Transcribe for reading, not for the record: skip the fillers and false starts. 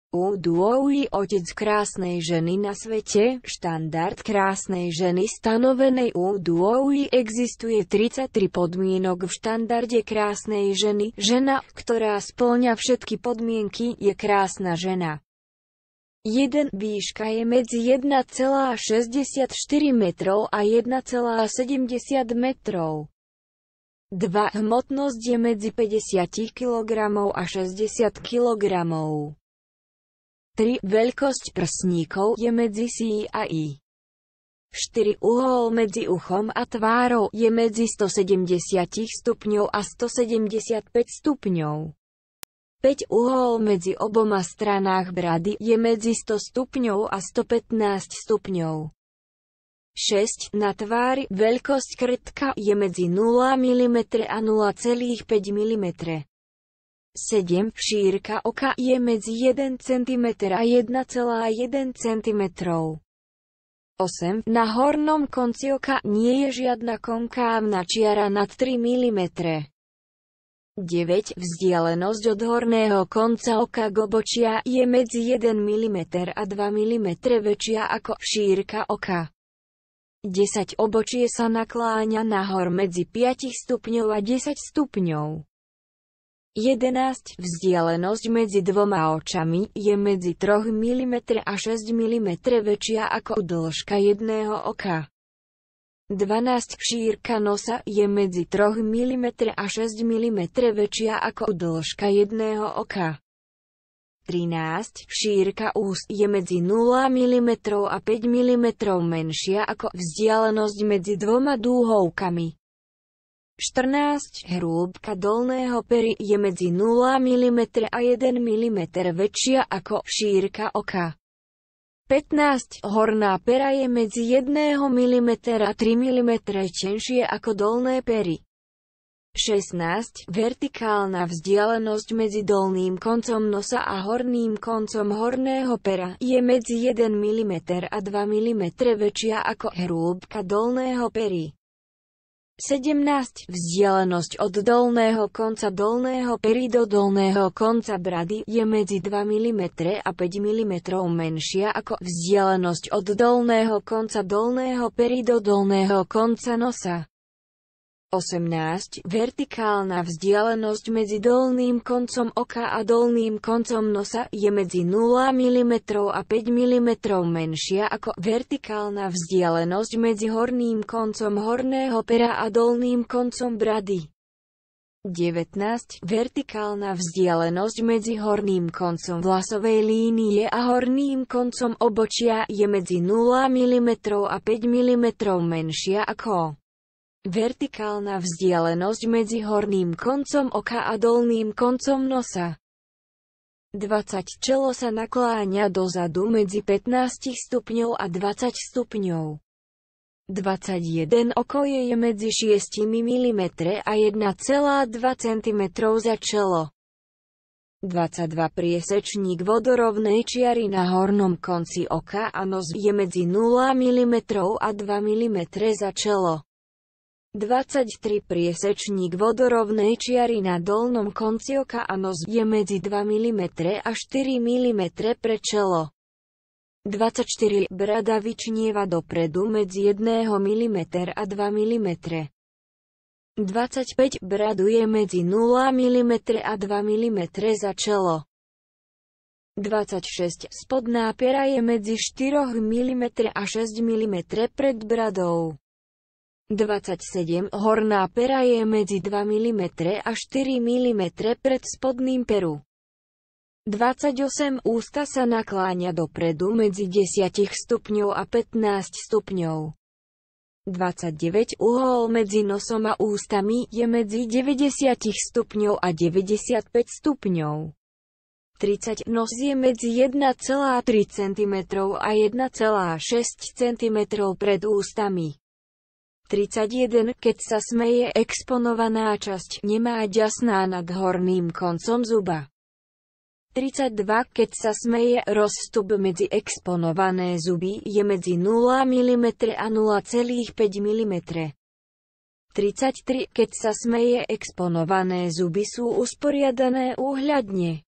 Udôj otec krásnej ženy na svete, štandard krásnej ženy stanovenej Udôj existuje 33 podmienok v štandarde krásnej ženy. Žena, ktorá spĺňa všetky podmienky, je krásna žena. 1. Výška je medzi 1,64 metrov a 1,70 metrov. 2. Hmotnosť je medzi 50 kg a 60 kg. 3. Veľkosť prsníkov je medzi C a I. 4. Uhol medzi uchom a tvárou je medzi 170 stupňov a 175 stupňov. 5. Uhol medzi oboma stranách brady je medzi 100 stupňov a 115 stupňov. 6. Na tvári veľkosť krtka je medzi 0 mm a 0,5 mm. 7. Šírka oka je medzi 1 cm a 1,1 cm. 8. Na hornom konci oka nie je žiadna konkávna čiara nad 3 mm. 9. Vzdialenosť od horného konca oka k obočia je medzi 1 mm a 2 mm väčšia ako šírka oka. 10. Obočie sa nakláňa nahor medzi 5 stupňov a 10 stupňov. 11. Vzdialenosť medzi dvoma očami je medzi 3 mm a 6 mm väčšia ako dĺžka jedného oka. 12. Šírka nosa je medzi 3 mm a 6 mm väčšia ako dĺžka jedného oka. 13. Šírka úst je medzi 0 mm a 5 mm menšia ako vzdialenosť medzi dvoma dúhovkami. 14. Hrúbka dolného pery je medzi 0 mm a 1 mm väčšia ako šírka oka. 15. Horná pera je medzi 1 mm a 3 mm tenšie ako dolné pery. 16. Vertikálna vzdialenosť medzi dolným koncom nosa a horným koncom horného pera je medzi 1 mm a 2 mm väčšia ako hrúbka dolného pery. 17. Vzdialenosť od dolného konca dolného pery do dolného konca brady je medzi 2 mm a 5 mm menšia ako vzdialenosť od dolného konca dolného pery do dolného konca nosa. 18. Vertikálna vzdialenosť medzi dolným koncom oka a dolným koncom nosa je medzi 0 mm a 5 mm menšia ako vertikálna vzdialenosť medzi horným koncom horného pera a dolným koncom brady. 19. Vertikálna vzdialenosť medzi horným koncom vlasovej línie a horným koncom obočia je medzi 0 mm a 5 mm menšia ako vertikálna vzdialenosť medzi horným koncom oka a dolným koncom nosa. 20. Čelo sa nakláňa dozadu medzi 15 stupňov a 20 stupňov. 21. Oko je medzi 6 mm a 1,2 cm za čelo. 22. Priesečník vodorovnej čiary na hornom konci oka a nos je medzi 0 mm a 2 mm za čelo. 23. Priesečník vodorovnej čiary na dolnom konci oka a nos je medzi 2 mm a 4 mm pre čelo. 24. Brada vyčnieva dopredu medzi 1 mm a 2 mm. 25. Bradu je medzi 0 mm a 2 mm za čelo. 26. Spodná pera je medzi 4 mm a 6 mm pred bradou. 27. Horná pera je medzi 2 mm a 4 mm pred spodným peru. 28. Ústa sa nakláňa dopredu medzi 10 stupňov a 15 stupňov. 29. Uhol medzi nosom a ústami je medzi 90 stupňov a 95 stupňov. 30. Nos je medzi 1,3 cm a 1,6 cm pred ústami. 31. Keď sa smeje, exponovaná časť nemá ďasná nad horným koncom zuba. 32. Keď sa smeje, rozstup medzi exponované zuby je medzi 0 mm a 0,5 mm. 33. Keď sa smeje, exponované zuby sú usporiadané úhľadne.